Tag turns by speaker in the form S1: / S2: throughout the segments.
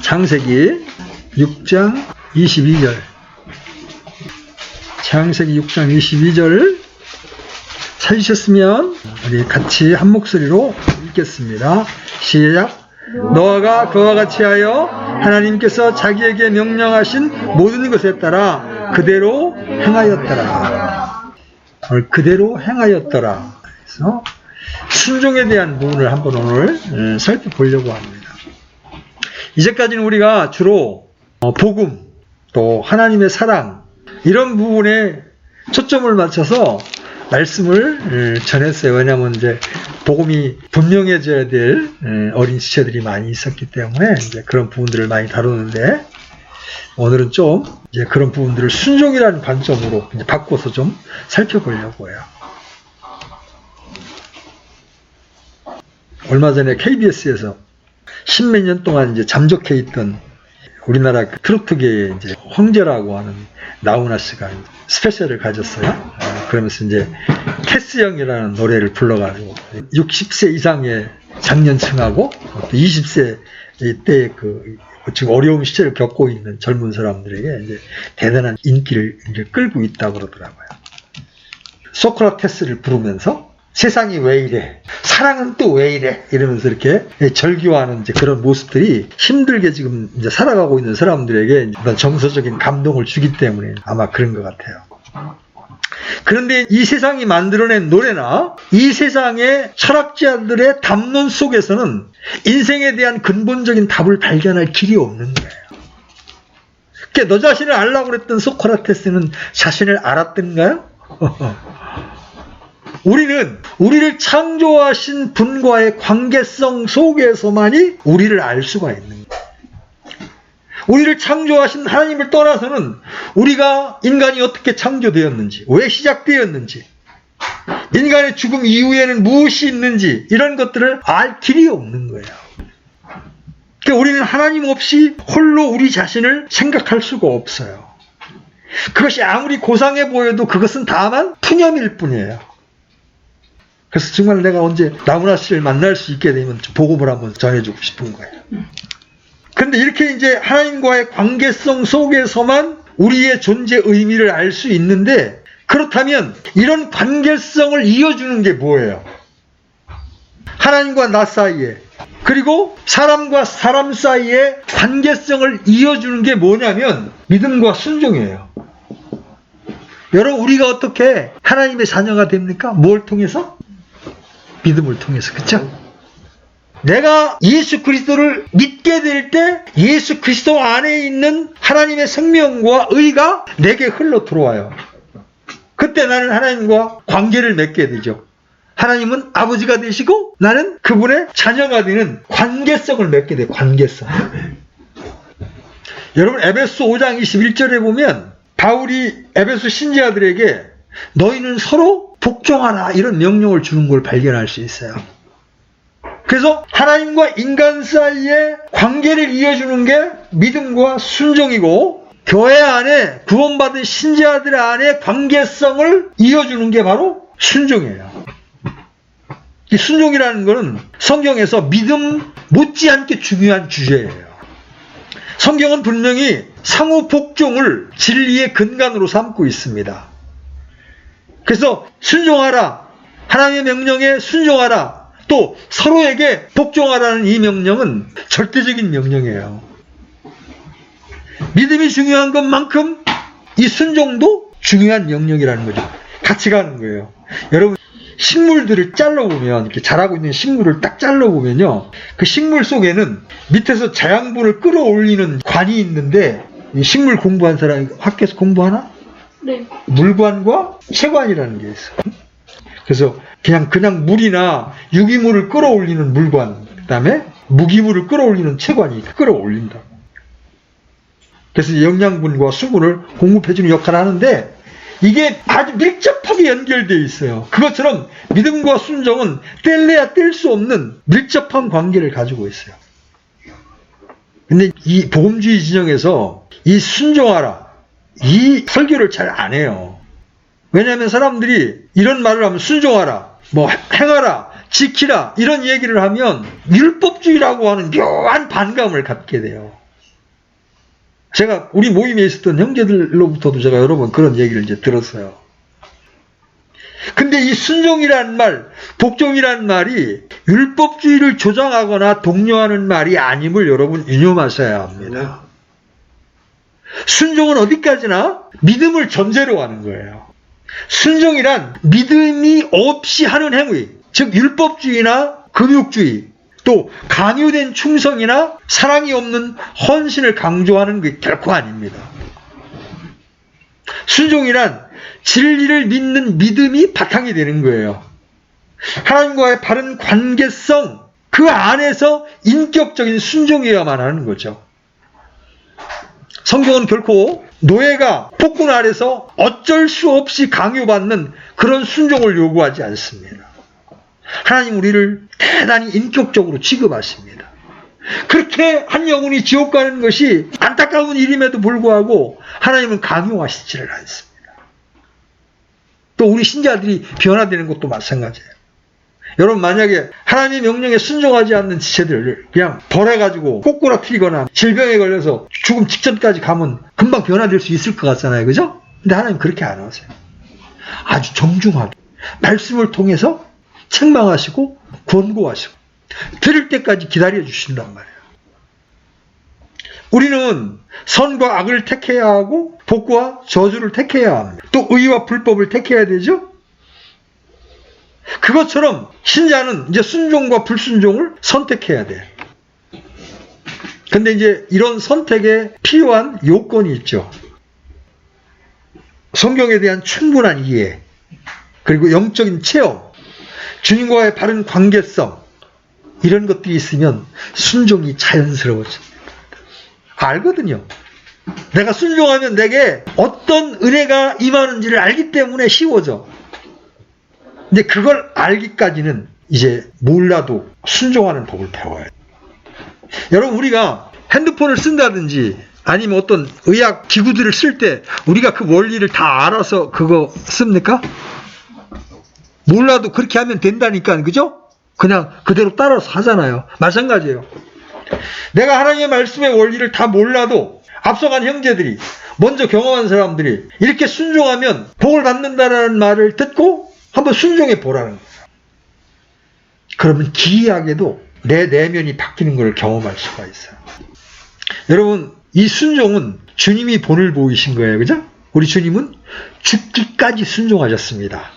S1: 창세기 6장 22절. 창세기 6장 22절 찾으셨으면 우리 같이 한 목소리로 읽겠습니다. 시작. 노아가 그와 같이 하여 하나님께서 자기에게 명령하신 모든 것에 따라 그대로 행하였더라. 그대로 행하였더라. 그래서 순종에 대한 부분을 한번 오늘 살펴보려고 합니다. 이제까지는 우리가 주로 복음, 또 하나님의 사랑 이런 부분에 초점을 맞춰서 말씀을 전했어요. 왜냐하면 이제 복음이 분명해져야 될 어린 지체들이 많이 있었기 때문에 이제 그런 부분들을 많이 다루는데, 오늘은 좀 이제 그런 부분들을 순종이라는 관점으로 이제 바꿔서 좀 살펴보려고 해요. 얼마 전에 KBS에서 십몇 년 동안 이제 잠적해 있던 우리나라 트로트계의 이제 황제라고 하는 나훈아 씨가 스페셜을 가졌어요. 그러면서 이제 캐스형이라는 노래를 불러가지고 60세 이상의 장년층하고 20세 때 지금 어려운 시절을 겪고 있는 젊은 사람들에게 이제 대단한 인기를 이제 끌고 있다고 그러더라고요. 소크라테스를 부르면서 세상이 왜 이래? 사랑은 또 왜 이래? 이러면서 이렇게 절규하는 이제 그런 모습들이 힘들게 지금 이제 살아가고 있는 사람들에게 어떤 정서적인 감동을 주기 때문에 아마 그런 것 같아요. 그런데 이 세상이 만들어낸 노래나 이 세상의 철학자들의 담론 속에서는 인생에 대한 근본적인 답을 발견할 길이 없는 거예요. 그러니까 너 자신을 알라고 그랬던 소크라테스는 자신을 알았던가요? 우리는 우리를 창조하신 분과의 관계성 속에서만이 우리를 알 수가 있는 거예요. 우리를 창조하신 하나님을 떠나서는 우리가 인간이 어떻게 창조되었는지, 왜 시작되었는지, 인간의 죽음 이후에는 무엇이 있는지 이런 것들을 알 길이 없는 거예요. 그러니까 우리는 하나님 없이 홀로 우리 자신을 생각할 수가 없어요. 그것이 아무리 고상해 보여도 그것은 다만 푸념일 뿐이에요. 그래서 정말 내가 언제 나훈아 씨를 만날 수 있게 되면 복음을 한번 전해주고 싶은 거예요. 그런데 이렇게 이제 하나님과의 관계성 속에서만 우리의 존재 의미를 알 수 있는데, 그렇다면 이런 관계성을 이어주는 게 뭐예요? 하나님과 나 사이에, 그리고 사람과 사람 사이에 관계성을 이어주는 게 뭐냐면 믿음과 순종이에요. 여러분, 우리가 어떻게 하나님의 자녀가 됩니까? 뭘 통해서? 믿음을 통해서. 그렇죠? 내가 예수 그리스도를 믿게 될 때 예수 그리스도 안에 있는 하나님의 생명과 의가 내게 흘러 들어와요. 그때 나는 하나님과 관계를 맺게 되죠. 하나님은 아버지가 되시고 나는 그분의 자녀가 되는 관계성을 맺게 돼요. 관계성. 여러분, 에베소 5장 21절에 보면 바울이 에베소 신자들에게 너희는 서로 복종하라 이런 명령을 주는 걸 발견할 수 있어요. 그래서 하나님과 인간 사이에 관계를 이어주는 게 믿음과 순종이고, 교회 안에 구원받은 신자들 안에 관계성을 이어주는 게 바로 순종이에요. 이 순종이라는 것은 성경에서 믿음 못지않게 중요한 주제예요. 성경은 분명히 상호 복종을 진리의 근간으로 삼고 있습니다. 그래서 순종하라, 하나님의 명령에 순종하라, 또 서로에게 복종하라는 이 명령은 절대적인 명령이에요. 믿음이 중요한 것만큼 이 순종도 중요한 명령이라는 거죠. 같이 가는 거예요. 여러분, 식물들을 잘라보면, 이렇게 자라고 있는 식물을 딱 잘라보면요, 그 식물 속에는 밑에서 자양분을 끌어올리는 관이 있는데, 이 식물 공부한 사람이 학교에서 공부하나?
S2: 네.
S1: 물관과 체관이라는 게 있어요. 그래서 그냥 물이나 유기물을 끌어올리는 물관, 그 다음에 무기물을 끌어올리는 체관이 끌어올린다. 그래서 영양분과 수분을 공급해주는 역할을 하는데, 이게 아주 밀접하게 연결되어 있어요. 그것처럼 믿음과 순종은 뗄래야 뗄 수 없는 밀접한 관계를 가지고 있어요. 근데 이 복음주의 진영에서 이 순종하라, 이 설교를 잘 안 해요. 왜냐하면 사람들이 이런 말을 하면 순종하라, 뭐 행하라, 지키라 이런 얘기를 하면 율법주의라고 하는 묘한 반감을 갖게 돼요. 제가 우리 모임에 있었던 형제들로부터도 제가 여러 번 그런 얘기를 이제 들었어요. 근데 이 순종이라는 말, 복종이라는 말이 율법주의를 조장하거나 독려하는 말이 아님을 여러분 유념하셔야 합니다. 순종은 어디까지나 믿음을 전제로 하는 거예요. 순종이란 믿음이 없이 하는 행위, 즉 율법주의나 금욕주의, 또 강요된 충성이나 사랑이 없는 헌신을 강조하는 게 결코 아닙니다. 순종이란 진리를 믿는 믿음이 바탕이 되는 거예요. 하나님과의 바른 관계성, 그 안에서 인격적인 순종이어야만 하는 거죠. 성경은 결코 노예가 폭군 아래서 어쩔 수 없이 강요받는 그런 순종을 요구하지 않습니다. 하나님 우리를 대단히 인격적으로 취급하십니다. 그렇게 한 영혼이 지옥 가는 것이 안타까운 일임에도 불구하고 하나님은 강요하시지를 않습니다. 또 우리 신자들이 변화되는 것도 마찬가지예요. 여러분 만약에 하나님의 명령에 순종하지 않는 지체들을 그냥 벌해가지고 꼬꾸라뜨리거나 질병에 걸려서 죽음 직전까지 가면 금방 변화될 수 있을 것 같잖아요. 그죠? 근데 하나님 그렇게 안 하세요. 아주 정중하게 말씀을 통해서 책망하시고 권고하시고 들을 때까지 기다려 주신단 말이에요. 우리는 선과 악을 택해야 하고 복과 저주를 택해야 합니다. 또 의와 불법을 택해야 되죠. 그것처럼 신자는 이제 순종과 불순종을 선택해야 돼요. 근데 이제 이런 선택에 필요한 요건이 있죠. 성경에 대한 충분한 이해, 그리고 영적인 체험, 주님과의 바른 관계성, 이런 것들이 있으면 순종이 자연스러워집니다. 알거든요. 내가 순종하면 내게 어떤 은혜가 임하는지를 알기 때문에 쉬워져. 근데 그걸 알기까지는 이제 몰라도 순종하는 법을 배워야 돼요. 여러분 우리가 핸드폰을 쓴다든지 아니면 어떤 의학 기구들을 쓸 때 우리가 그 원리를 다 알아서 그거 씁니까? 몰라도 그렇게 하면 된다니까, 그죠? 그냥 그대로 따라서 하잖아요. 마찬가지예요. 내가 하나님의 말씀의 원리를 다 몰라도 앞서간 형제들이, 먼저 경험한 사람들이 이렇게 순종하면 복을 받는다는 말을 듣고 한번 순종해 보라는 거예요. 그러면 기이하게도 내 내면이 바뀌는 걸 경험할 수가 있어요. 여러분, 이 순종은 주님이 본을 보이신 거예요. 그죠? 우리 주님은 죽기까지 순종하셨습니다.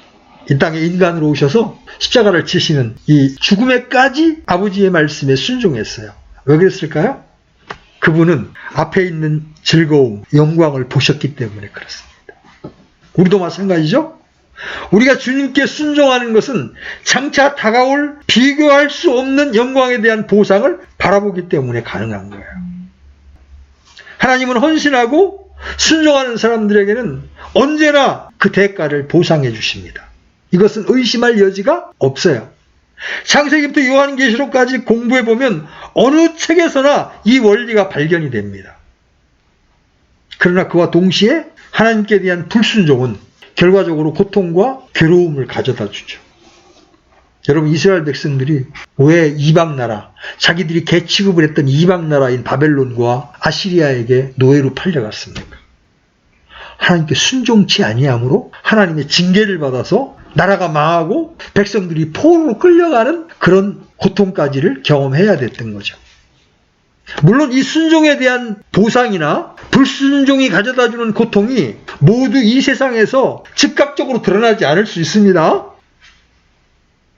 S1: 이 땅에 인간으로 오셔서 십자가를 치시는 이 죽음에까지 아버지의 말씀에 순종했어요. 왜 그랬을까요? 그분은 앞에 있는 즐거움, 영광을 보셨기 때문에 그렇습니다. 우리도 마찬가지죠? 우리가 주님께 순종하는 것은 장차 다가올 비교할 수 없는 영광에 대한 보상을 바라보기 때문에 가능한 거예요. 하나님은 헌신하고 순종하는 사람들에게는 언제나 그 대가를 보상해 주십니다. 이것은 의심할 여지가 없어요. 창세기부터 요한계시록까지 공부해보면 어느 책에서나 이 원리가 발견이 됩니다. 그러나 그와 동시에 하나님께 대한 불순종은 결과적으로 고통과 괴로움을 가져다 주죠. 여러분, 이스라엘 백성들이 왜 이방나라, 자기들이 개 취급을 했던 이방나라인 바벨론과 아시리아에게 노예로 팔려갔습니까? 하나님께 순종치 아니함으로 하나님의 징계를 받아서 나라가 망하고 백성들이 포로로 끌려가는 그런 고통까지를 경험해야 됐던 거죠. 물론 이 순종에 대한 보상이나 불순종이 가져다주는 고통이 모두 이 세상에서 즉각적으로 드러나지 않을 수 있습니다.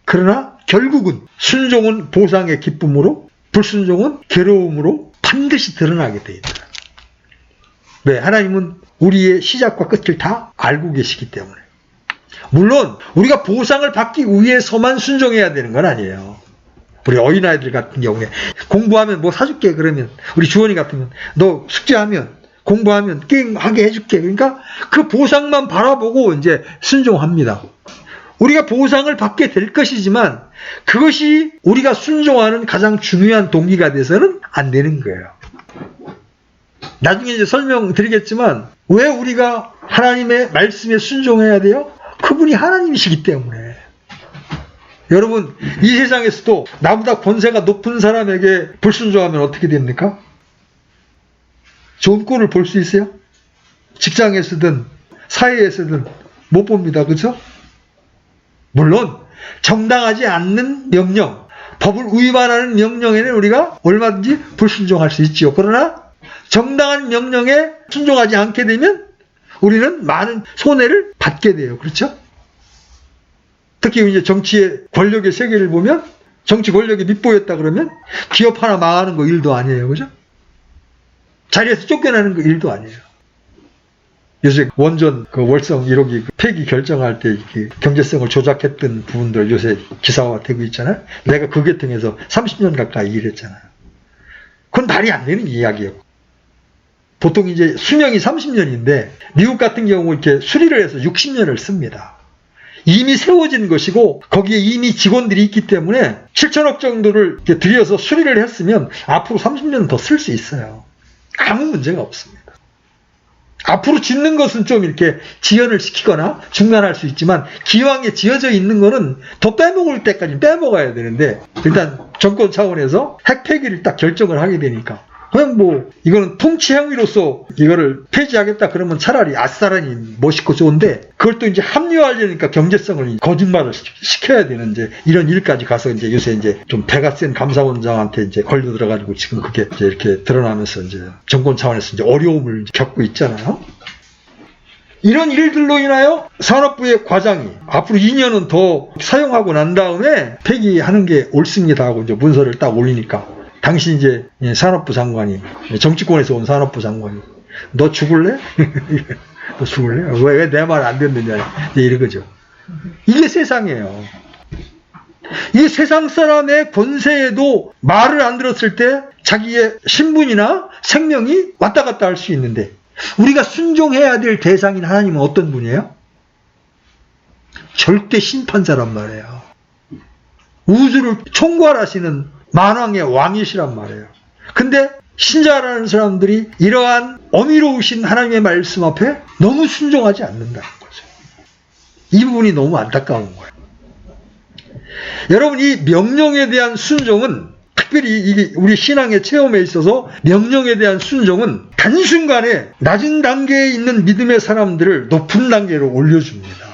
S1: 그러나 결국은 순종은 보상의 기쁨으로, 불순종은 괴로움으로 반드시 드러나게 되어 있다. 왜? 하나님은 우리의 시작과 끝을 다 알고 계시기 때문에. 물론 우리가 보상을 받기 위해서만 순종해야 되는 건 아니에요. 우리 어린아이들 같은 경우에 공부하면 뭐 사줄게 그러면, 우리 주원이 같으면 너 숙제하면, 공부하면 게임하게 해줄게. 그러니까 그 보상만 바라보고 이제 순종합니다. 우리가 보상을 받게 될 것이지만 그것이 우리가 순종하는 가장 중요한 동기가 돼서는 안 되는 거예요. 나중에 이제 설명드리겠지만 왜 우리가 하나님의 말씀에 순종해야 돼요? 그분이 하나님이시기 때문에. 여러분, 이 세상에서도 나보다 권세가 높은 사람에게 불순종하면 어떻게 됩니까? 좋은 꼴을 볼 수 있어요? 직장에서든 사회에서든 못 봅니다. 그죠? 물론 정당하지 않는 명령, 법을 위반하는 명령에는 우리가 얼마든지 불순종할 수 있지요. 그러나 정당한 명령에 순종하지 않게 되면 우리는 많은 손해를 받게 돼요. 그렇죠? 특히 이제 정치의 권력의 세계를 보면 정치 권력이 밑보였다 그러면 기업 하나 망하는 거 일도 아니에요. 그죠? 자리에서 쫓겨나는 거 일도 아니에요. 요새 원전 그 월성 1호기 폐기 결정할 때 경제성을 조작했던 부분들 요새 기사화 되고 있잖아요. 내가 그 계통에서 30년 가까이 일했잖아요. 그건 말이 안 되는 이야기예요. 보통 이제 수명이 30년인데 미국 같은 경우 이렇게 수리를 해서 60년을 씁니다. 이미 세워진 것이고 거기에 이미 직원들이 있기 때문에 7천억 정도를 이렇게 들여서 수리를 했으면 앞으로 30년은 더 쓸 수 있어요. 아무 문제가 없습니다. 앞으로 짓는 것은 좀 이렇게 지연을 시키거나 중단할 수 있지만 기왕에 지어져 있는 거는 더 빼먹을 때까지 빼먹어야 되는데 일단 정권 차원에서 핵 폐기를 딱 결정을 하게 되니까 그냥 뭐 이거는 통치 행위로서 이거를 폐지하겠다 그러면 차라리 아싸라니 멋있고 좋은데 그걸 또 이제 합리화하려니까 경제성을 거짓말을 시켜야 되는 이제 이런 일까지 가서 이제 요새 이제 좀 배가 센 감사원장한테 이제 걸려 들어가지고 지금 그게 이제 이렇게 드러나면서 이제 정권 차원에서 이제 어려움을 겪고 있잖아요. 이런 일들로 인하여 산업부의 과장이 앞으로 2년은 더 사용하고 난 다음에 폐기하는 게 옳습니다 하고 이제 문서를 딱 올리니까 당시 이제 산업부 장관이 정치권에서 온 산업부 장관이 너 죽을래? 너 죽을래? 왜 내 말 안 듣느냐 이러거죠. 이게 세상이에요. 이 세상 사람의 권세에도 말을 안 들었을 때 자기의 신분이나 생명이 왔다 갔다 할 수 있는데 우리가 순종해야 될 대상인 하나님은 어떤 분이에요? 절대 심판자란 말이에요. 우주를 총괄하시는 만왕의 왕이시란 말이에요. 근데 신자라는 사람들이 이러한 어미로우신 하나님의 말씀 앞에 너무 순종하지 않는다는 거죠. 이 부분이 너무 안타까운 거예요. 여러분, 이 명령에 대한 순종은 특별히 이게 우리 신앙의 체험에 있어서 명령에 대한 순종은 단순간에 낮은 단계에 있는 믿음의 사람들을 높은 단계로 올려줍니다.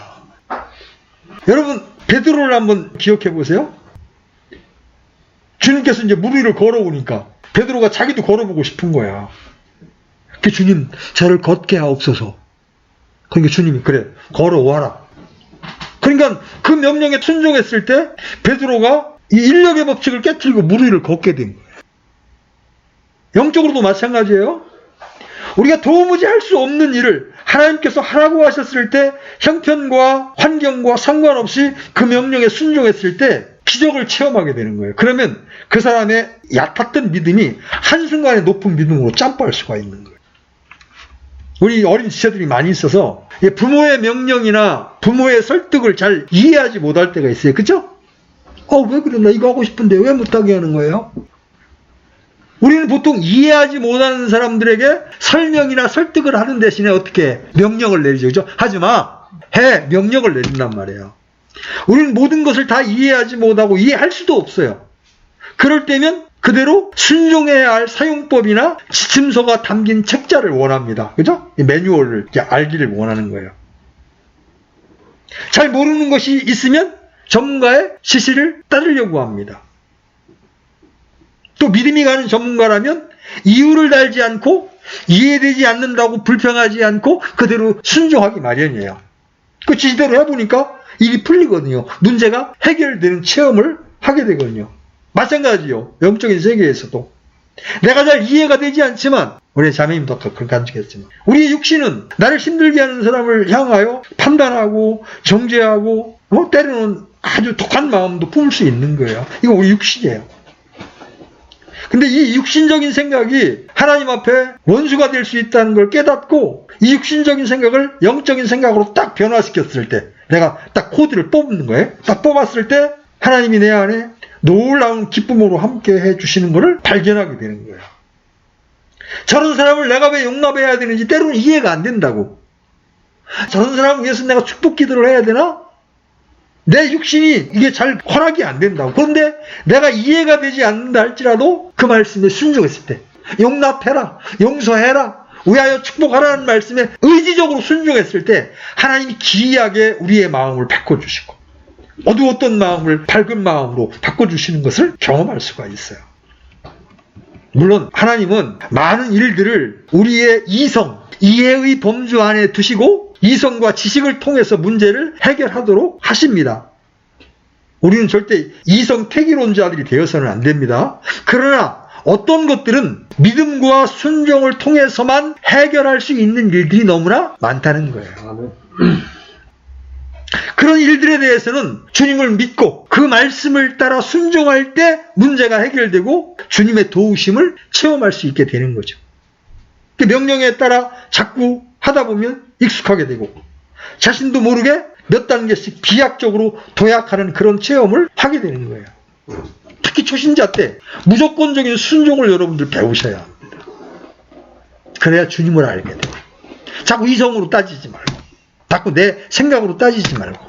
S1: 여러분, 베드로를 한번 기억해 보세요. 주님께서 이제 물 위를 걸어오니까 베드로가 자기도 걸어보고 싶은 거야. 그 주님, 저를 걷게 하옵소서. 그러니까 주님이 그래, 걸어와라. 그러니까 그 명령에 순종했을 때 베드로가 이 인력의 법칙을 깨트리고 물 위를 걷게 된 거예요. 영적으로도 마찬가지예요. 우리가 도무지 할 수 없는 일을 하나님께서 하라고 하셨을 때 형편과 환경과 상관없이 그 명령에 순종했을 때 기적을 체험하게 되는 거예요. 그러면 그 사람의 얕았던 믿음이 한순간에 높은 믿음으로 짬바할 수가 있는 거예요. 우리 어린 지체들이 많이 있어서 부모의 명령이나 부모의 설득을 잘 이해하지 못할 때가 있어요. 그죠? 왜 그래? 나 이거 하고 싶은데 왜 못하게 하는 거예요? 우리는 보통 이해하지 못하는 사람들에게 설명이나 설득을 하는 대신에 어떻게 명령을 내리죠. 그죠? 하지 마! 해! 명령을 내린단 말이에요. 우리는 모든 것을 다 이해하지 못하고 이해할 수도 없어요. 그럴 때면 그대로 순종해야 할 사용법이나 지침서가 담긴 책자를 원합니다. 그죠? 이 매뉴얼을 알기를 원하는 거예요. 잘 모르는 것이 있으면 전문가의 지시를 따르려고 합니다. 또 믿음이 가는 전문가라면 이유를 달지 않고 이해되지 않는다고 불평하지 않고 그대로 순종하기 마련이에요. 그 지시대로 해보니까 일이 풀리거든요. 문제가 해결되는 체험을 하게 되거든요. 마찬가지요. 영적인 세계에서도. 내가 잘 이해가 되지 않지만 우리 자매님도 그렇게 간직했지만 우리의 육신은 나를 힘들게 하는 사람을 향하여 판단하고 정죄하고 때로는 아주 독한 마음도 품을 수 있는 거예요. 이거 우리 육신이에요. 근데 이 육신적인 생각이 하나님 앞에 원수가 될 수 있다는 걸 깨닫고 이 육신적인 생각을 영적인 생각으로 딱 변화시켰을 때 내가 딱 코드를 뽑는 거예요. 딱 뽑았을 때 하나님이 내 안에 놀라운 기쁨으로 함께 해주시는 것을 발견하게 되는 거예요. 저런 사람을 내가 왜 용납해야 되는지 때로는 이해가 안 된다고. 저런 사람을 위해서 내가 축복 기도를 해야 되나? 내 육신이 이게 잘 허락이 안 된다고. 그런데 내가 이해가 되지 않는다 할지라도 그 말씀에 순종했을 때 용납해라, 용서해라, 위하여 축복하라는 말씀에 의지적으로 순종했을 때 하나님이 기이하게 우리의 마음을 바꿔주시고 어두웠던 마음을 밝은 마음으로 바꿔주시는 것을 경험할 수가 있어요. 물론 하나님은 많은 일들을 우리의 이성, 이해의 범주 안에 두시고 이성과 지식을 통해서 문제를 해결하도록 하십니다. 우리는 절대 이성 택이론자들이 되어서는 안 됩니다. 그러나 어떤 것들은 믿음과 순종을 통해서만 해결할 수 있는 일들이 너무나 많다는 거예요. 그런 일들에 대해서는 주님을 믿고 그 말씀을 따라 순종할 때 문제가 해결되고 주님의 도우심을 체험할 수 있게 되는 거죠. 그 명령에 따라 자꾸 하다 보면 익숙하게 되고 자신도 모르게 몇 단계씩 비약적으로 도약하는 그런 체험을 하게 되는 거예요. 특히 초신자 때 무조건적인 순종을 여러분들 배우셔야 합니다. 그래야 주님을 알게 돼요. 자꾸 이성으로 따지지 말고 자꾸 내 생각으로 따지지 말고.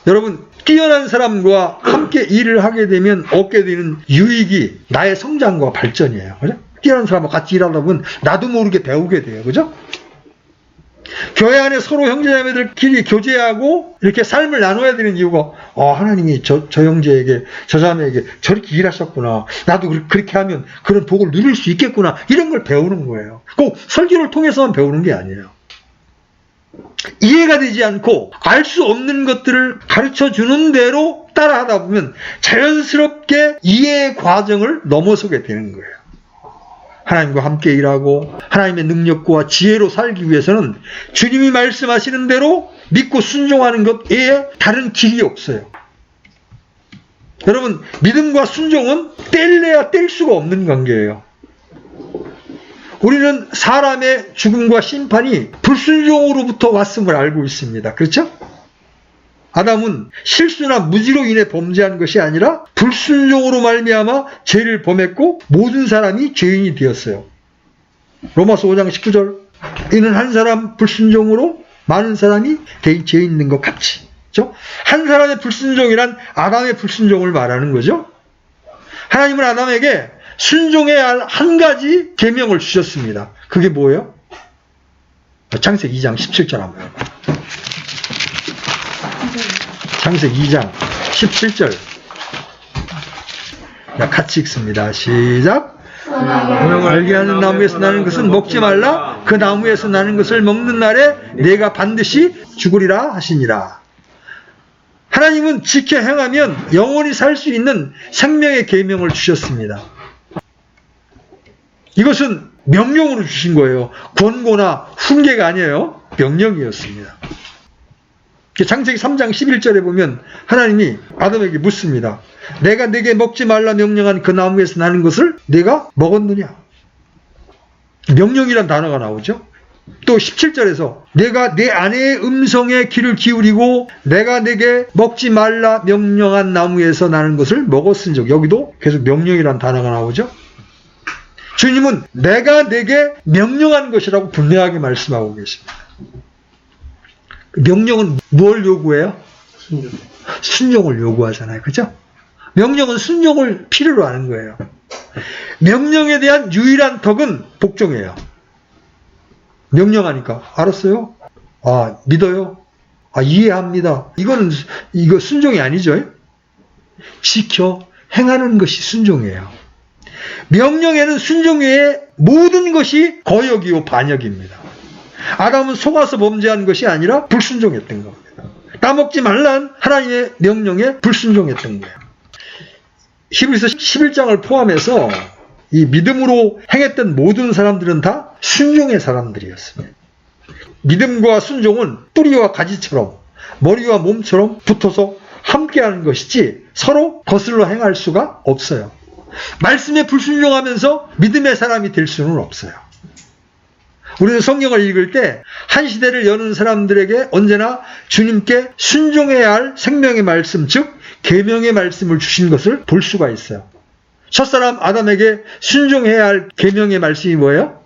S1: 여러분, 뛰어난 사람과 함께 일을 하게 되면 얻게 되는 유익이 나의 성장과 발전이에요. 그죠? 뛰어난 사람과 같이 일하다 보면 나도 모르게 배우게 돼요. 그죠? 교회 안에 서로 형제자매들끼리 교제하고 이렇게 삶을 나눠야 되는 이유가 하나님이 저 형제에게 저 자매에게 저렇게 일하셨구나. 나도 그렇게 하면 그런 복을 누릴 수 있겠구나. 이런 걸 배우는 거예요. 꼭 설교를 통해서만 배우는 게 아니에요. 이해가 되지 않고 알 수 없는 것들을 가르쳐주는 대로 따라하다 보면 자연스럽게 이해의 과정을 넘어서게 되는 거예요. 하나님과 함께 일하고 하나님의 능력과 지혜로 살기 위해서는 주님이 말씀하시는 대로 믿고 순종하는 것 외에 다른 길이 없어요. 여러분, 믿음과 순종은 뗄래야 뗄 수가 없는 관계예요. 우리는 사람의 죽음과 심판이 불순종으로부터 왔음을 알고 있습니다. 그렇죠? 아담은 실수나 무지로 인해 범죄한 것이 아니라 불순종으로 말미암아 죄를 범했고 모든 사람이 죄인이 되었어요. 로마서 5장 19절 이는 한 사람 불순종으로 많은 사람이 죄 있는 것 같이. 그렇죠? 한 사람의 불순종이란 아담의 불순종을 말하는 거죠. 하나님은 아담에게 순종해야 할 한 가지 계명을 주셨습니다. 그게 뭐예요? 창세기 2장 17절 한번 해요. 창세기 2장 17절. 같이 읽습니다. 시작. 알게 하는 나무에서 나는 것은 먹지 말라. 그 나무에서 나는 것을 먹는 날에 내가 반드시 죽으리라 하시니라. 하나님은 지켜 행하면 영원히 살 수 있는 생명의 계명을 주셨습니다. 이것은 명령으로 주신 거예요. 권고나 훈계가 아니에요. 명령이었습니다. 창세기 3장 11절에 보면 하나님이 아담에게 묻습니다. 내가 네게 먹지 말라 명령한 그 나무에서 나는 것을 네가 먹었느냐? 명령이란 단어가 나오죠. 또 17절에서 내가 내 아내의 음성에 귀를 기울이고 내가 네게 먹지 말라 명령한 나무에서 나는 것을 먹었은즉, 여기도 계속 명령이란 단어가 나오죠. 주님은 내가 네게 명령한 것이라고 분명하게 말씀하고 계십니다. 명령은 뭘 요구해요? 순종을 요구하잖아요. 그죠? 명령은 순종을 필요로 하는 거예요. 명령에 대한 유일한 덕은 복종이에요. 명령하니까 알았어요? 믿어요? 이해합니다. 이거 순종이 아니죠? 지켜 행하는 것이 순종이에요. 명령에는 순종 외에 모든 것이 거역이요 반역입니다. 아담은 속아서 범죄한 것이 아니라 불순종했던 겁니다. 따먹지 말란 하나님의 명령에 불순종했던 거예요. 히브리서 11장을 포함해서 이 믿음으로 행했던 모든 사람들은 다 순종의 사람들이었습니다. 믿음과 순종은 뿌리와 가지처럼 머리와 몸처럼 붙어서 함께하는 것이지 서로 거슬러 행할 수가 없어요. 말씀에 불순종하면서 믿음의 사람이 될 수는 없어요. 우리는 성경을 읽을 때 한 시대를 여는 사람들에게 언제나 주님께 순종해야 할 생명의 말씀, 즉 계명의 말씀을 주신 것을 볼 수가 있어요. 첫사람 아담에게 순종해야 할 계명의 말씀이 뭐예요?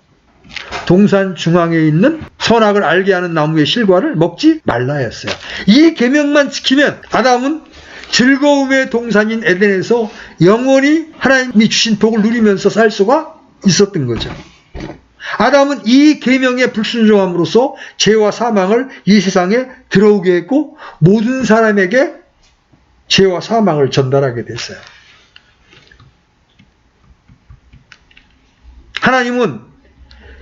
S1: 동산 중앙에 있는 선악을 알게 하는 나무의 실과를 먹지 말라 했어요. 이 계명만 지키면 아담은 즐거움의 동산인 에덴에서 영원히 하나님이 주신 복을 누리면서 살 수가 있었던 거죠. 아담은 이 계명에 불순종함으로써 죄와 사망을 이 세상에 들어오게 했고 모든 사람에게 죄와 사망을 전달하게 됐어요. 하나님은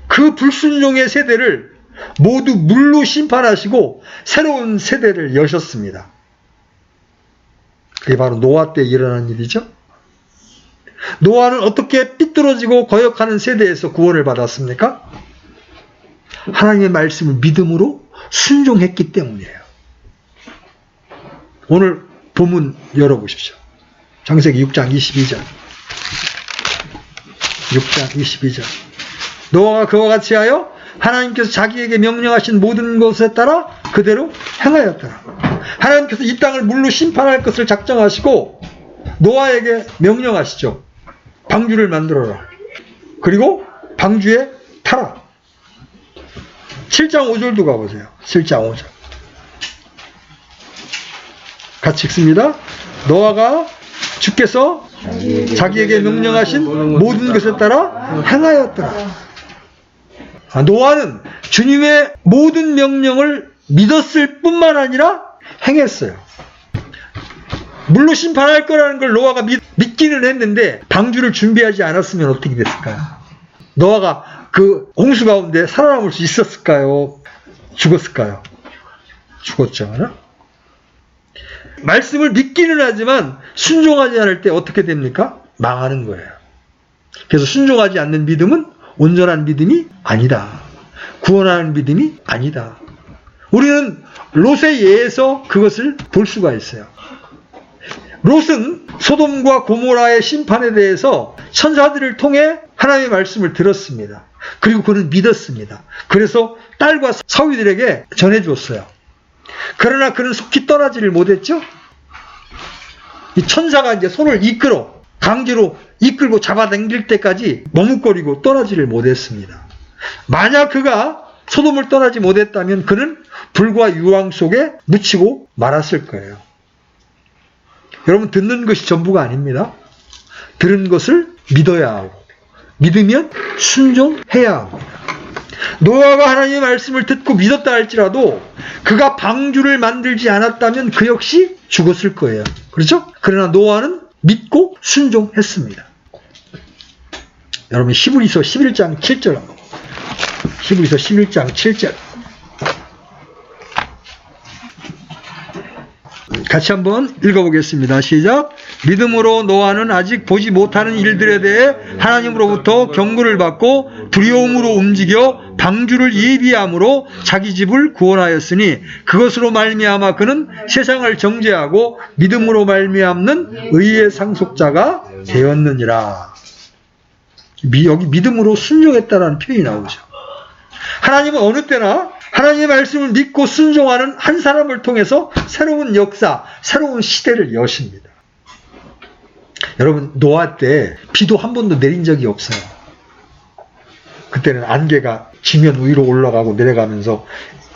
S1: 그 불순종의 세대를 모두 물로 심판하시고 새로운 세대를 여셨습니다. 그게 바로 노아 때 일어난 일이죠. 노아는 어떻게 삐뚤어지고 거역하는 세대에서 구원을 받았습니까? 하나님의 말씀을 믿음으로 순종했기 때문이에요. 오늘 본문 열어보십시오. 창세기 6장 22절. 6장 22절. 노아가 그와 같이 하여 하나님께서 자기에게 명령하신 모든 것에 따라 그대로 행하였더라. 하나님께서 이 땅을 물로 심판할 것을 작정하시고 노아에게 명령하시죠. 방주를 만들어라. 그리고 방주에 타라. 7장 5절도 가보세요. 7장 5절. 같이 읽습니다. 노아가 주께서 자기에게 명령하신 모든 것에 따라 행하였더라. 노아는 주님의 모든 명령을 믿었을 뿐만 아니라 행했어요. 물로 심판할 거라는 걸 노아가 믿기는 했는데 방주를 준비하지 않았으면 어떻게 됐을까요? 노아가 그 홍수 가운데 살아남을 수 있었을까요? 죽었을까요? 죽었죠. 말씀을 믿기는 하지만 순종하지 않을 때 어떻게 됩니까? 망하는 거예요. 그래서 순종하지 않는 믿음은 온전한 믿음이 아니다. 구원하는 믿음이 아니다. 우리는 롯의 예에서 그것을 볼 수가 있어요. 롯은 소돔과 고모라의 심판에 대해서 천사들을 통해 하나님의 말씀을 들었습니다. 그리고 그는 믿었습니다. 그래서 딸과 사위들에게 전해주었어요. 그러나 그는 속히 떠나지를 못했죠. 이 천사가 이제 손을 강제로 이끌고 잡아당길 때까지 머뭇거리고 떠나지를 못했습니다. 만약 그가 소돔을 떠나지 못했다면 그는 불과 유황 속에 묻히고 말았을 거예요. 여러분, 듣는 것이 전부가 아닙니다. 들은 것을 믿어야 하고 믿으면 순종해야 합니다. 노아가 하나님의 말씀을 듣고 믿었다 할지라도 그가 방주를 만들지 않았다면 그 역시 죽었을 거예요. 그렇죠? 그러나 노아는 믿고 순종했습니다. 여러분, 히브리서 11장 7절 한번. 히브리서 11장 7절. 같이 한번 읽어보겠습니다. 시작. 믿음으로 노아는 아직 보지 못하는 일들에 대해 하나님으로부터 경고를 받고 두려움으로 움직여 방주를 예비함으로 자기 집을 구원하였으니 그것으로 말미암아 그는 세상을 정죄하고 믿음으로 말미암는 의의 상속자가 되었느니라. 여기 믿음으로 순종했다라는 표현이 나오죠. 하나님은 어느 때나 하나님의 말씀을 믿고 순종하는 한 사람을 통해서 새로운 역사, 새로운 시대를 여십니다. 여러분, 노아 때 비도 한 번도 내린 적이 없어요. 그때는 안개가 지면 위로 올라가고 내려가면서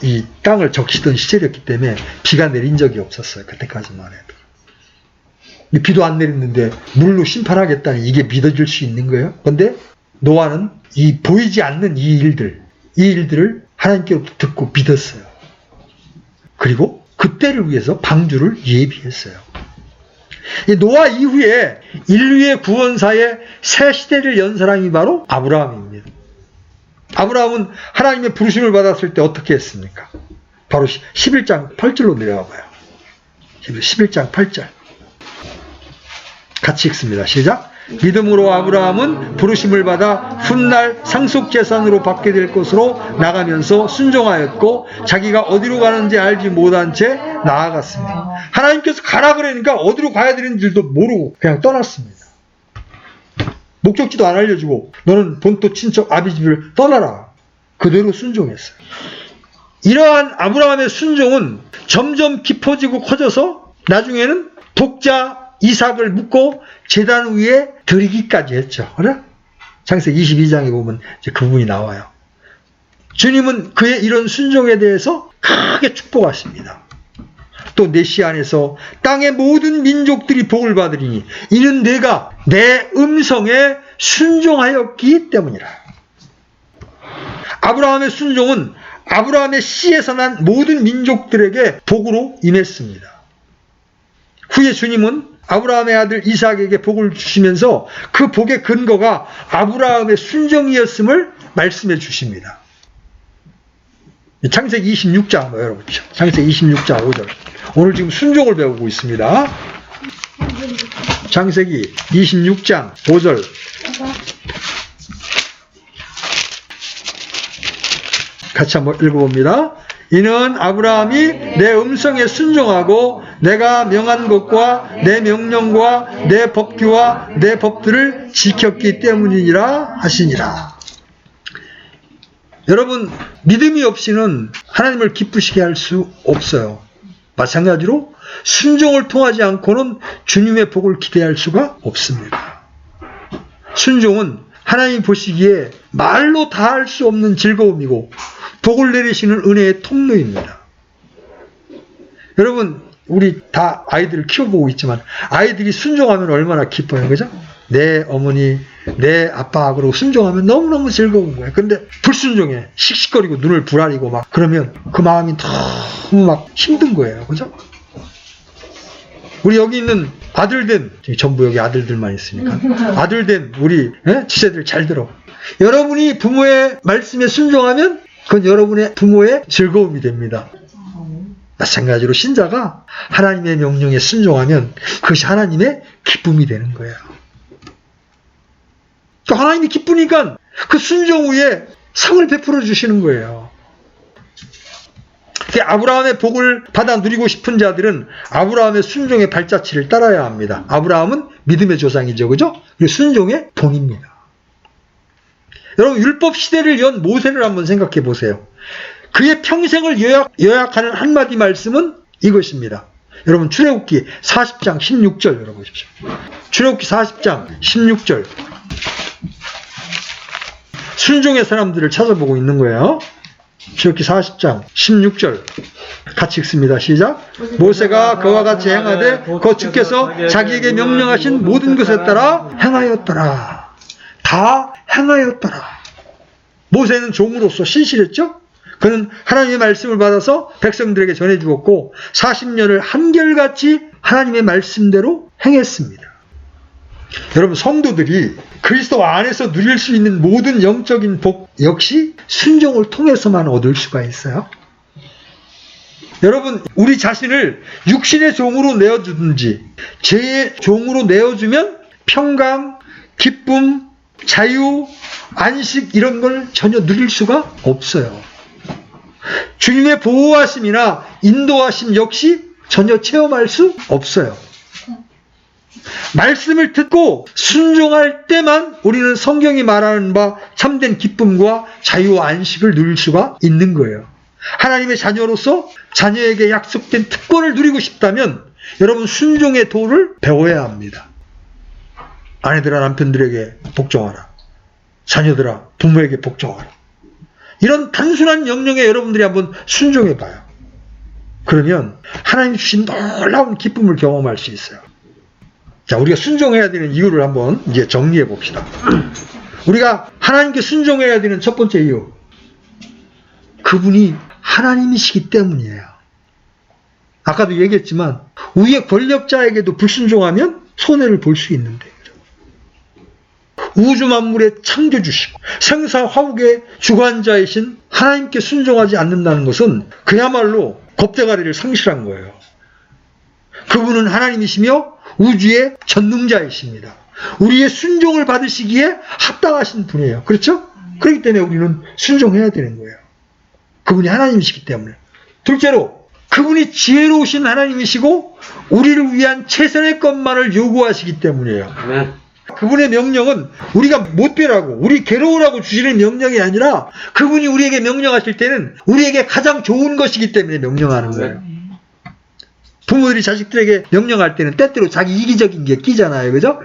S1: 이 땅을 적시던 시절이었기 때문에 비가 내린 적이 없었어요. 그때까지만 해도. 비도 안 내렸는데 물로 심판하겠다니 이게 믿어질 수 있는 거예요? 그런데 노아는 이 보이지 않는 이 일들을 하나님께로부터 듣고 믿었어요. 그리고 그때를 위해서 방주를 예비했어요. 노아 이후에 인류의 구원사의 새 시대를 연 사람이 바로 아브라함입니다. 아브라함은 하나님의 부르심을 받았을 때 어떻게 했습니까? 바로 11장 8절로 내려가 봐요. 11장 8절. 같이 읽습니다. 시작. 믿음으로 아브라함은 부르심을 받아 훗날 상속재산으로 받게 될 것으로 나가면서 순종하였고 자기가 어디로 가는지 알지 못한 채 나아갔습니다. 하나님께서 가라 그러니까 어디로 가야 되는 줄도 모르고 그냥 떠났습니다. 목적지도 안 알려주고 너는 본토 친척 아비 집을 떠나라. 그대로 순종했어요. 이러한 아브라함의 순종은 점점 깊어지고 커져서 나중에는 독자 이삭을 묶고 제단 위에 드리기까지 했죠. 그래? 창세기 22장에 보면 이제 그 부분이 나와요. 주님은 그의 이런 순종에 대해서 크게 축복하십니다. 또 내 시 안에서 땅의 모든 민족들이 복을 받으리니 이는 내가 내 음성에 순종하였기 때문이라. 아브라함의 순종은 아브라함의 씨에서 난 모든 민족들에게 복으로 임했습니다. 후에 주님은 아브라함의 아들 이삭에게 복을 주시면서 그 복의 근거가 아브라함의 순종이었음을 말씀해 주십니다. 창세기 26장 한번 열어보죠. 창세기 26장 5절. 오늘 지금 순종을 배우고 있습니다. 창세기 26장 5절. 같이 한번 읽어봅니다. 이는 아브라함이 내 음성에 순종하고 내가 명한 것과 내 명령과 내 법규와 내 법들을 지켰기 때문이니라 하시니라. 여러분, 믿음이 없이는 하나님을 기쁘시게 할 수 없어요. 마찬가지로 순종을 통하지 않고는 주님의 복을 기대할 수가 없습니다. 순종은 하나님 보시기에 말로 다 할 수 없는 즐거움이고 복을 내리시는 은혜의 통로입니다. 여러분, 우리 다 아이들을 키워보고 있지만 아이들이 순종하면 얼마나 기뻐요. 그죠? 내 어머니, 내 아빠 그러고 순종하면 너무너무 즐거운 거예요. 근데 불순종해. 씩씩거리고 눈을 부라리고 막 그러면 그 마음이 너무 막 힘든 거예요. 그죠? 우리 여기 있는 아들된, 전부 여기 아들들만 있으니까 아들된 우리 지체들 잘 들어. 여러분이 부모의 말씀에 순종하면 그건 여러분의 부모의 즐거움이 됩니다. 마찬가지로 신자가 하나님의 명령에 순종하면 그것이 하나님의 기쁨이 되는 거예요. 또 하나님이 기쁘니까 그 순종 후에 상을 베풀어 주시는 거예요. 아브라함의 복을 받아 누리고 싶은 자들은 아브라함의 순종의 발자취를 따라야 합니다. 아브라함은 믿음의 조상이죠. 그죠? 순종의 본입니다. 여러분, 율법 시대를 연 모세를 한번 생각해 보세요. 그의 평생을 요약하는 한마디 말씀은 이것입니다. 여러분, 출애굽기 40장 16절 열어보십시오. 출애굽기 40장 16절. 순종의 사람들을 찾아보고 있는 거예요. 출애굽기 40장 16절 같이 읽습니다. 시작. 모세가 그와 같이 행하되 그 주께서 자기에게 명령하신 모든 것에 따라 행하였더라. 다 행하였더라. 모세는 종으로서 신실했죠? 그는 하나님의 말씀을 받아서 백성들에게 전해주었고 40년을 한결같이 하나님의 말씀대로 행했습니다. 여러분, 성도들이 그리스도 안에서 누릴 수 있는 모든 영적인 복 역시 순종을 통해서만 얻을 수가 있어요. 여러분, 우리 자신을 육신의 종으로 내어주든지 죄의 종으로 내어주면 평강, 기쁨, 자유, 안식 이런 걸 전혀 누릴 수가 없어요. 주님의 보호하심이나 인도하심 역시 전혀 체험할 수 없어요. 말씀을 듣고 순종할 때만 우리는 성경이 말하는 바 참된 기쁨과 자유와 안식을 누릴 수가 있는 거예요. 하나님의 자녀로서 자녀에게 약속된 특권을 누리고 싶다면 여러분, 순종의 도를 배워야 합니다. 아내들아 남편들에게 복종하라. 자녀들아 부모에게 복종하라. 이런 단순한 명령에 여러분들이 한번 순종해 봐요. 그러면 하나님이 주신 놀라운 기쁨을 경험할 수 있어요. 자, 우리가 순종해야 되는 이유를 한번 이제 정리해 봅시다. 우리가 하나님께 순종해야 되는 첫 번째 이유. 그분이 하나님이시기 때문이에요. 아까도 얘기했지만 위의 권력자에게도 불순종하면 손해를 볼 수 있는데 우주 만물의 창조주시고 생사화복의 주관자이신 하나님께 순종하지 않는다는 것은 그야말로 겁대가리를 상실한 거예요. 그분은 하나님이시며 우주의 전능자이십니다. 우리의 순종을 받으시기에 합당하신 분이에요. 그렇죠? 그렇기 때문에 우리는 순종해야 되는 거예요. 그분이 하나님이시기 때문에. 둘째로 그분이 지혜로우신 하나님이시고 우리를 위한 최선의 것만을 요구하시기 때문이에요. 네. 그분의 명령은 우리가 못 되라고 우리 괴로우라고 주시는 명령이 아니라 그분이 우리에게 명령하실 때는 우리에게 가장 좋은 것이기 때문에 명령하는 거예요. 부모들이 자식들에게 명령할 때는 때때로 자기 이기적인 게 끼잖아요. 그죠?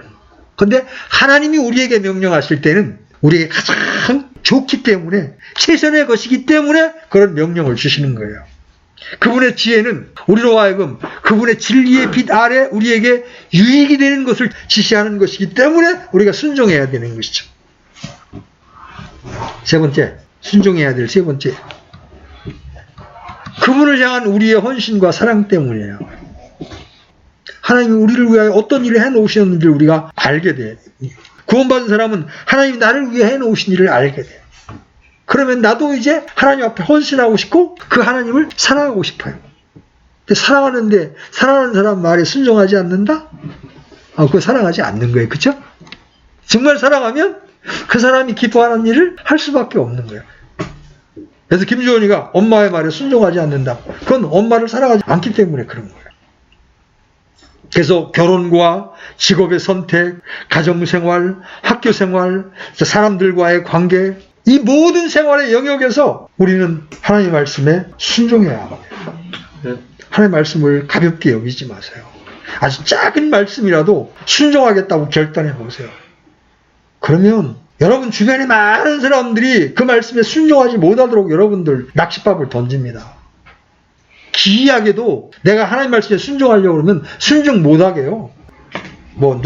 S1: 근데 하나님이 우리에게 명령하실 때는 우리에게 가장 좋기 때문에, 최선의 것이기 때문에 그런 명령을 주시는 거예요. 그분의 지혜는 우리로 하여금 그분의 진리의 빛 아래 우리에게 유익이 되는 것을 지시하는 것이기 때문에 우리가 순종해야 되는 것이죠. 세 번째, 순종해야 될 세 번째, 그분을 향한 우리의 헌신과 사랑 때문이에요. 하나님이 우리를 위하여 어떤 일을 해놓으셨는지를 우리가 알게 돼요. 구원받은 사람은 하나님이 나를 위해 해놓으신 일을 알게 돼요. 그러면 나도 이제 하나님 앞에 헌신하고 싶고 그 하나님을 사랑하고 싶어요. 근데 사랑하는 사람 말에 순종하지 않는다? 그거 사랑하지 않는 거예요. 그렇죠? 정말 사랑하면 그 사람이 기뻐하는 일을 할 수밖에 없는 거예요. 그래서 김주원이가 엄마의 말에 순종하지 않는다. 그건 엄마를 사랑하지 않기 때문에 그런 거예요. 그래서 결혼과 직업의 선택, 가정생활, 학교생활, 사람들과의 관계, 이 모든 생활의 영역에서 우리는 하나님의 말씀에 순종해야 합니다. 하나님의 말씀을 가볍게 여기지 마세요. 아주 작은 말씀이라도 순종하겠다고 결단해 보세요. 그러면 여러분 주변에 많은 사람들이 그 말씀에 순종하지 못하도록 여러분들 낚싯밥을 던집니다. 기이하게도 내가 하나님 말씀에 순종하려고 그러면 순종 못하게요.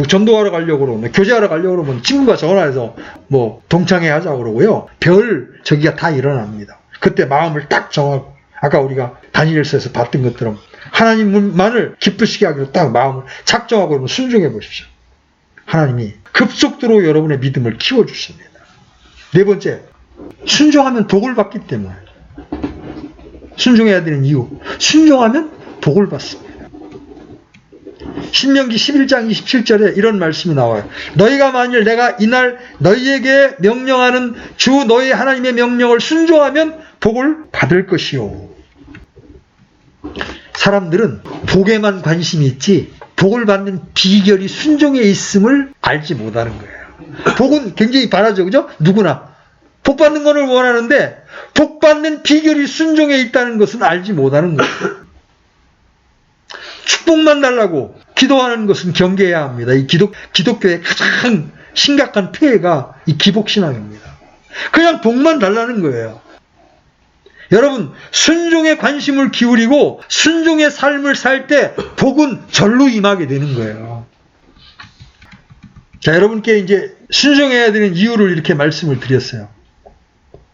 S1: 전도하러 가려고 그러면, 교제하러 가려고 그러면 친구가 전화해서 동창회 하자고 그러고요. 저기가 다 일어납니다. 그때 마음을 딱 정하고, 아까 우리가 다니엘서에서 봤던 것처럼 하나님만을 기쁘시게 하기로 딱 마음을 작정하고 그러면 순종해 보십시오. 하나님이 급속도로 여러분의 믿음을 키워주십니다. 네 번째, 순종하면 복을 받기 때문에. 순종해야 되는 이유, 순종하면 복을 받습니다. 신명기 11장 27절에 이런 말씀이 나와요. 너희가 만일 내가 이날 너희에게 명령하는 주 너희 하나님의 명령을 순종하면 복을 받을 것이요. 사람들은 복에만 관심이 있지 복을 받는 비결이 순종에 있음을 알지 못하는 거예요. 복은 굉장히 바라죠. 그죠? 누구나. 복 받는 것을 원하는데 복 받는 비결이 순종에 있다는 것은 알지 못하는 거예요. 축복만 달라고 기도하는 것은 경계해야 합니다. 이 기독교의 가장 심각한 폐해가 이 기복신앙입니다. 그냥 복만 달라는 거예요. 여러분, 순종에 관심을 기울이고 순종의 삶을 살 때 복은 절로 임하게 되는 거예요. 자, 여러분께 이제 순종해야 되는 이유를 이렇게 말씀을 드렸어요.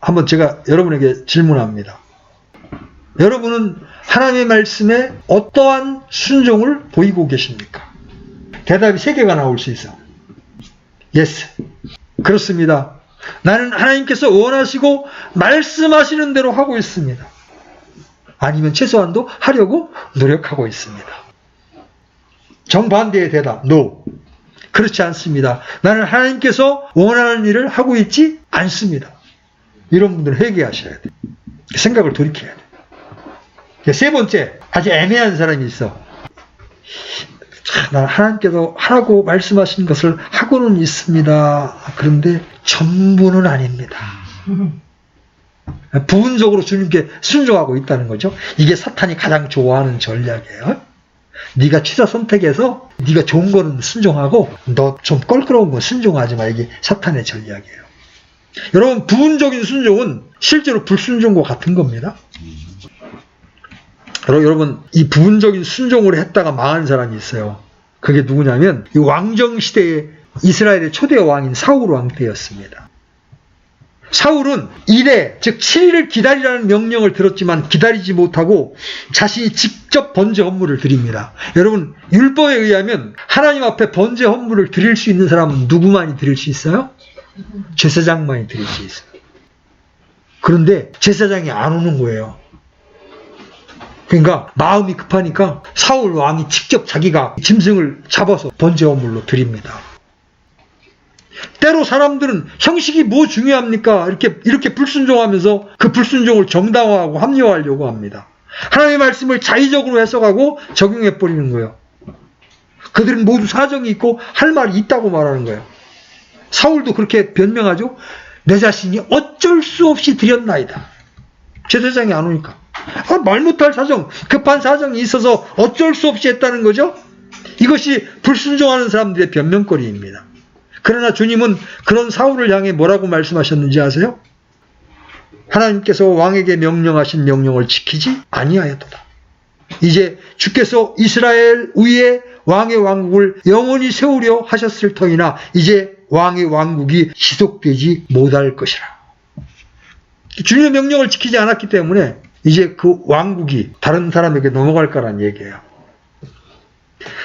S1: 한번 제가 여러분에게 질문합니다. 여러분은 하나님의 말씀에 어떠한 순종을 보이고 계십니까? 대답이 3개가 나올 수 있어. Yes. 그렇습니다. 나는 하나님께서 원하시고 말씀하시는 대로 하고 있습니다. 아니면 최소한도 하려고 노력하고 있습니다. 정반대의 대답, No. 그렇지 않습니다. 나는 하나님께서 원하는 일을 하고 있지 않습니다. 이런 분들은 회개하셔야 돼요. 생각을 돌이켜야 돼요. 세 번째, 아주 애매한 사람이 있어. 난 하나님께서 하라고 말씀하신 것을 하고는 있습니다. 그런데 전부는 아닙니다. 부분적으로 주님께 순종하고 있다는 거죠. 이게 사탄이 가장 좋아하는 전략이에요. 네가 취사 선택해서 네가 좋은 거는 순종하고 너 좀 껄끄러운 건 순종하지 마. 이게 사탄의 전략이에요. 여러분, 부분적인 순종은 실제로 불순종과 같은 겁니다. 여러분, 이 부분적인 순종을 했다가 망한 사람이 있어요. 그게 누구냐면 이 왕정시대의 이스라엘의 초대 왕인 사울 왕 때였습니다. 사울은 1회, 즉 7일을 기다리라는 명령을 들었지만 기다리지 못하고 자신이 직접 번제 헌물을 드립니다. 여러분, 율법에 의하면 하나님 앞에 번제 헌물을 드릴 수 있는 사람은 누구만이 드릴 수 있어요? 제사장만이 드릴 수 있어요. 그런데 제사장이 안 오는 거예요. 그러니까 마음이 급하니까 사울 왕이 직접 자기가 짐승을 잡아서 번제 헌물로 드립니다. 때로 사람들은 형식이 뭐 중요합니까? 이렇게 불순종하면서 그 불순종을 정당화하고 합리화하려고 합니다. 하나님의 말씀을 자의적으로 해석하고 적용해버리는 거예요. 그들은 모두 사정이 있고 할 말이 있다고 말하는 거예요. 사울도 그렇게 변명하죠. 내 자신이 어쩔 수 없이 드렸나이다. 제사장이 안 오니까. 말 못할 사정, 급한 사정이 있어서 어쩔 수 없이 했다는 거죠. 이것이 불순종하는 사람들의 변명거리입니다. 그러나 주님은 그런 사울을 향해 뭐라고 말씀하셨는지 아세요? 하나님께서 왕에게 명령하신 명령을 지키지 아니하였도다. 이제 주께서 이스라엘 위에 왕의 왕국을 영원히 세우려 하셨을 터이나 이제 왕의 왕국이 지속되지 못할 것이라. 주님의 명령을 지키지 않았기 때문에 이제 그 왕국이 다른 사람에게 넘어갈 거란 얘기예요.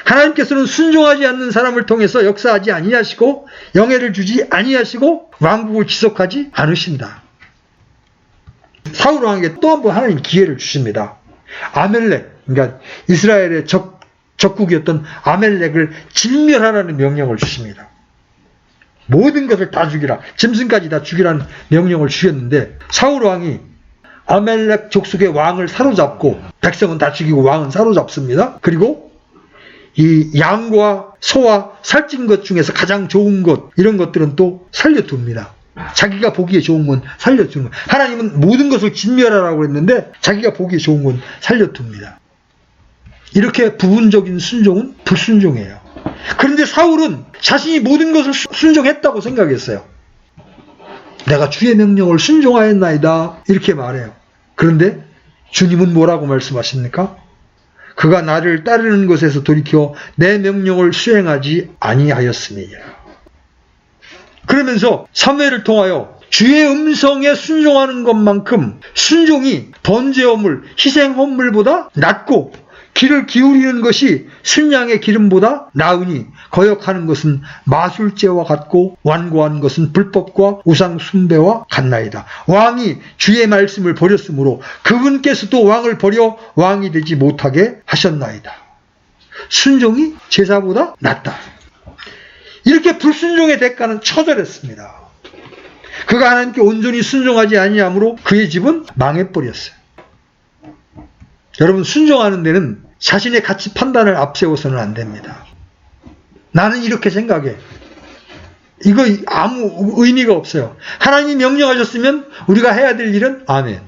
S1: 하나님께서는 순종하지 않는 사람을 통해서 역사하지 아니하시고 영예를 주지 아니하시고 왕국을 지속하지 않으신다. 사울 왕에게 또 한 번 하나님 기회를 주십니다. 아멜렉, 그러니까 이스라엘의 적국이었던 아멜렉을 진멸하라는 명령을 주십니다. 모든 것을 다 죽이라, 짐승까지 다 죽이라는 명령을 주셨는데 사울 왕이 아멜렉 족속의 왕을 사로잡고 백성은 다 죽이고 왕은 사로잡습니다. 그리고 이 양과 소와 살찐 것 중에서 가장 좋은 것, 이런 것들은 또 살려둡니다. 자기가 보기에 좋은 건 살려주는 거예요. 하나님은 모든 것을 진멸하라고 했는데 자기가 보기에 좋은 건 살려둡니다. 이렇게 부분적인 순종은 불순종이에요. 그런데 사울은 자신이 모든 것을 순종했다고 생각했어요. 내가 주의 명령을 순종하였나이다, 이렇게 말해요. 그런데 주님은 뭐라고 말씀하십니까? 그가 나를 따르는 것에서 돌이켜 내 명령을 수행하지 아니하였음이니라. 그러면서 사무엘을 통하여 주의 음성에 순종하는 것만큼 순종이 번제어물, 희생헌물보다 낫고 귀를 기울이는 것이 순양의 기름보다 나으니 거역하는 것은 마술죄와 같고 완고한 것은 불법과 우상 숭배와 같나이다. 왕이 주의 말씀을 버렸으므로 그분께서도 왕을 버려 왕이 되지 못하게 하셨나이다. 순종이 제사보다 낫다. 이렇게 불순종의 대가는 처절했습니다. 그가 하나님께 온전히 순종하지 아니하므로 그의 집은 망해버렸어요. 여러분, 순종하는 데는 자신의 가치 판단을 앞세워서는 안 됩니다. 나는 이렇게 생각해. 이거 아무 의미가 없어요. 하나님이 명령하셨으면 우리가 해야 될 일은 아멘,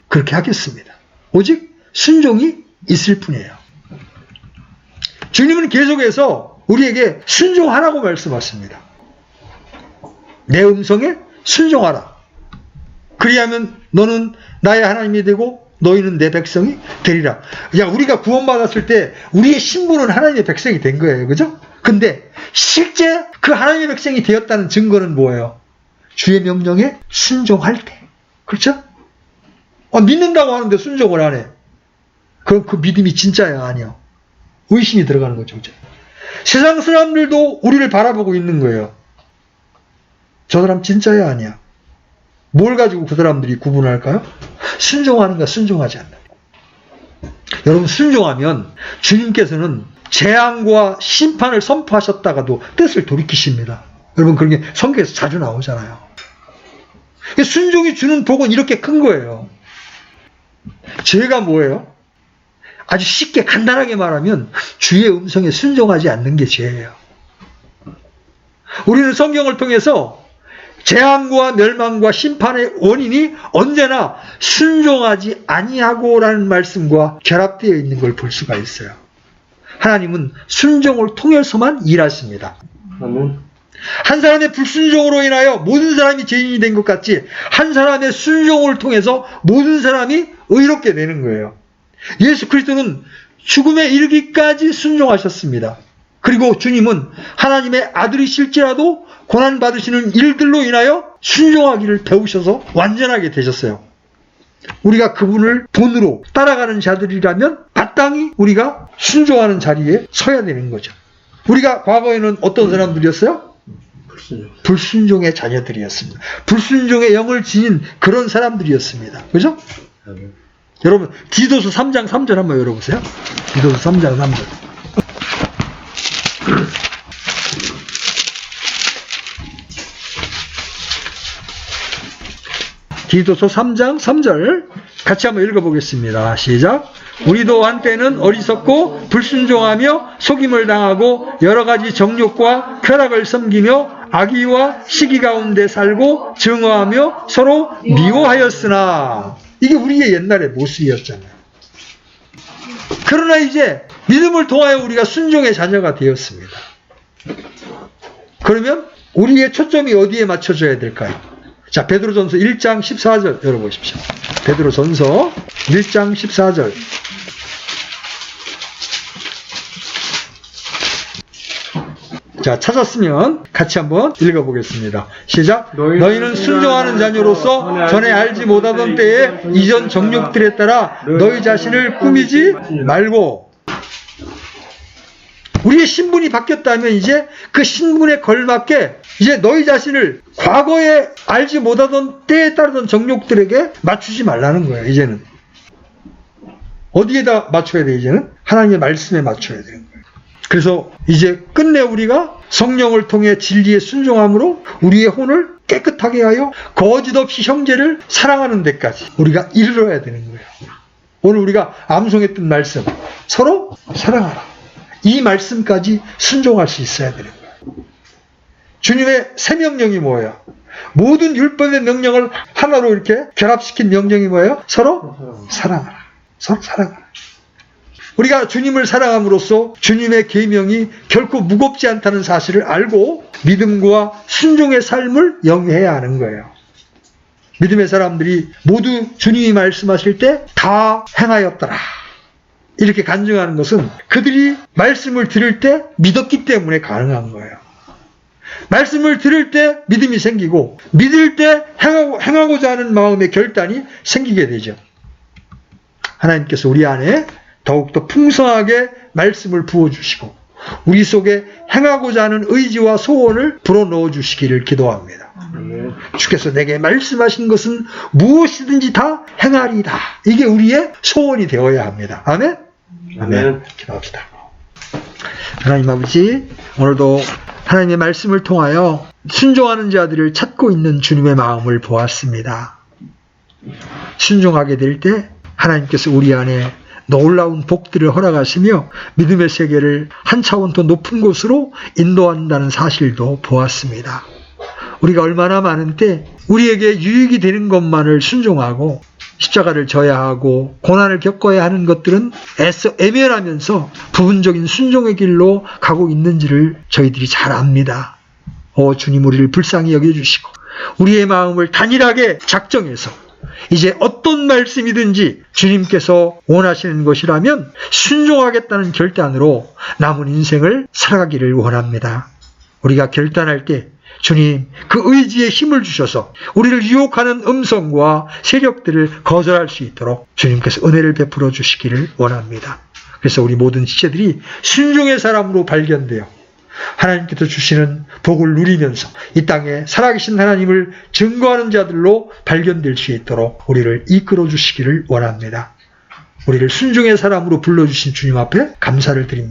S1: 그렇게 하겠습니다. 오직 순종이 있을 뿐이에요. 주님은 계속해서 우리에게 순종하라고 말씀하십니다. 내 음성에 순종하라. 그리하면 너는 나의 하나님이 되고 너희는 내 백성이 되리라. 야, 우리가 구원받았을 때 우리의 신분은 하나님의 백성이 된 거예요. 그죠? 근데 실제 그 하나님의 백성이 되었다는 증거는 뭐예요? 주의 명령에 순종할 때. 그렇죠? 믿는다고 하는데 순종을 안 해. 그럼 그 믿음이 진짜야, 아니야? 의심이 들어가는 거죠. 그죠? 세상 사람들도 우리를 바라보고 있는 거예요. 저 사람 진짜야, 아니야? 뭘 가지고 그 사람들이 구분할까요? 순종하는가, 순종하지 않는가. 여러분, 순종하면 주님께서는 재앙과 심판을 선포하셨다가도 뜻을 돌이키십니다. 여러분, 그런 게 성경에서 자주 나오잖아요. 순종이 주는 복은 이렇게 큰 거예요. 죄가 뭐예요? 아주 쉽게 간단하게 말하면 주의 음성에 순종하지 않는 게 죄예요. 우리는 성경을 통해서 재앙과 멸망과 심판의 원인이 언제나 순종하지 아니하고라는 말씀과 결합되어 있는 걸 볼 수가 있어요. 하나님은 순종을 통해서만 일하십니다. 한 사람의 불순종으로 인하여 모든 사람이 죄인이 된 것 같이 한 사람의 순종을 통해서 모든 사람이 의롭게 되는 거예요. 예수 그리스도는 죽음에 이르기까지 순종하셨습니다. 그리고 주님은 하나님의 아들이실지라도 고난받으시는 일들로 인하여 순종하기를 배우셔서 완전하게 되셨어요. 우리가 그분을 본으로 따라가는 자들이라면 마땅히 우리가 순종하는 자리에 서야 되는 거죠. 우리가 과거에는 어떤 사람들이었어요? 불순종의 자녀들이었습니다. 불순종의 영을 지닌 그런 사람들이었습니다. 그죠? 여러분, 디도서 3장 3절 한번 열어보세요. 디도서 3장 3절. 디도서 3장 3절 같이 한번 읽어보겠습니다. 시작. 우리도 한때는 어리석고 불순종하며 속임을 당하고 여러 가지 정욕과 쾌락을 섬기며 악의와 시기 가운데 살고 증오하며 서로 미워하였으나, 이게 우리의 옛날의 모습이었잖아요. 그러나 이제 믿음을 통하여 우리가 순종의 자녀가 되었습니다. 그러면 우리의 초점이 어디에 맞춰져야 될까요? 자, 베드로전서 1장 14절 열어보십시오. 베드로전서 1장 14절. 자, 찾았으면 같이 한번 읽어보겠습니다. 시작. 너희는 순종하는 자녀로서 전에 알지 못하던 때에 이전 정욕들에 따라 너희 자신을 꾸미지 말고, 우리의 신분이 바뀌었다면 이제 그 신분에 걸맞게 이제 너희 자신을 과거에 알지 못하던 때에 따르던 정욕들에게 맞추지 말라는 거예요. 이제는 어디에다 맞춰야 돼? 이제는 하나님의 말씀에 맞춰야 되는 거예요. 그래서 이제 끝내 우리가 성령을 통해 진리에 순종함으로 우리의 혼을 깨끗하게 하여 거짓 없이 형제를 사랑하는 데까지 우리가 이르러야 되는 거예요. 오늘 우리가 암송했던 말씀, 서로 사랑하라, 이 말씀까지 순종할 수 있어야 되는 거예요. 주님의 새 명령이 뭐예요? 모든 율법의 명령을 하나로 이렇게 결합시킨 명령이 뭐예요? 서로 사랑하라. 서로 사랑하라. 우리가 주님을 사랑함으로써 주님의 계명이 결코 무겁지 않다는 사실을 알고 믿음과 순종의 삶을 영위해야 하는 거예요. 믿음의 사람들이 모두 주님이 말씀하실 때 다 행하였더라, 이렇게 간증하는 것은 그들이 말씀을 들을 때 믿었기 때문에 가능한 거예요. 말씀을 들을 때 믿음이 생기고 믿을 때 행하고자 하는 마음의 결단이 생기게 되죠. 하나님께서 우리 안에 더욱더 풍성하게 말씀을 부어주시고 우리 속에 행하고자 하는 의지와 소원을 불어넣어 주시기를 기도합니다. 주께서 내게 말씀하신 것은 무엇이든지 다 행하리이다. 이게 우리의 소원이 되어야 합니다. 아멘? 아멘. 기도합시다. 하나님 아버지, 오늘도 하나님의 말씀을 통하여 순종하는 자들을 찾고 있는 주님의 마음을 보았습니다. 순종하게 될 때 하나님께서 우리 안에 놀라운 복들을 허락하시며 믿음의 세계를 한 차원 더 높은 곳으로 인도한다는 사실도 보았습니다. 우리가 얼마나 많은 때 우리에게 유익이 되는 것만을 순종하고 십자가를 져야 하고 고난을 겪어야 하는 것들은 애써 애매하면서 부분적인 순종의 길로 가고 있는지를 저희들이 잘 압니다. 주님, 우리를 불쌍히 여겨주시고 우리의 마음을 단일하게 작정해서 이제 어떤 말씀이든지 주님께서 원하시는 것이라면 순종하겠다는 결단으로 남은 인생을 살아가기를 원합니다. 우리가 결단할 때 주님, 그 의지에 힘을 주셔서 우리를 유혹하는 음성과 세력들을 거절할 수 있도록 주님께서 은혜를 베풀어 주시기를 원합니다. 그래서 우리 모든 지체들이 순종의 사람으로 발견되어 하나님께서 주시는 복을 누리면서 이 땅에 살아계신 하나님을 증거하는 자들로 발견될 수 있도록 우리를 이끌어 주시기를 원합니다. 우리를 순종의 사람으로 불러주신 주님 앞에 감사를 드립니다.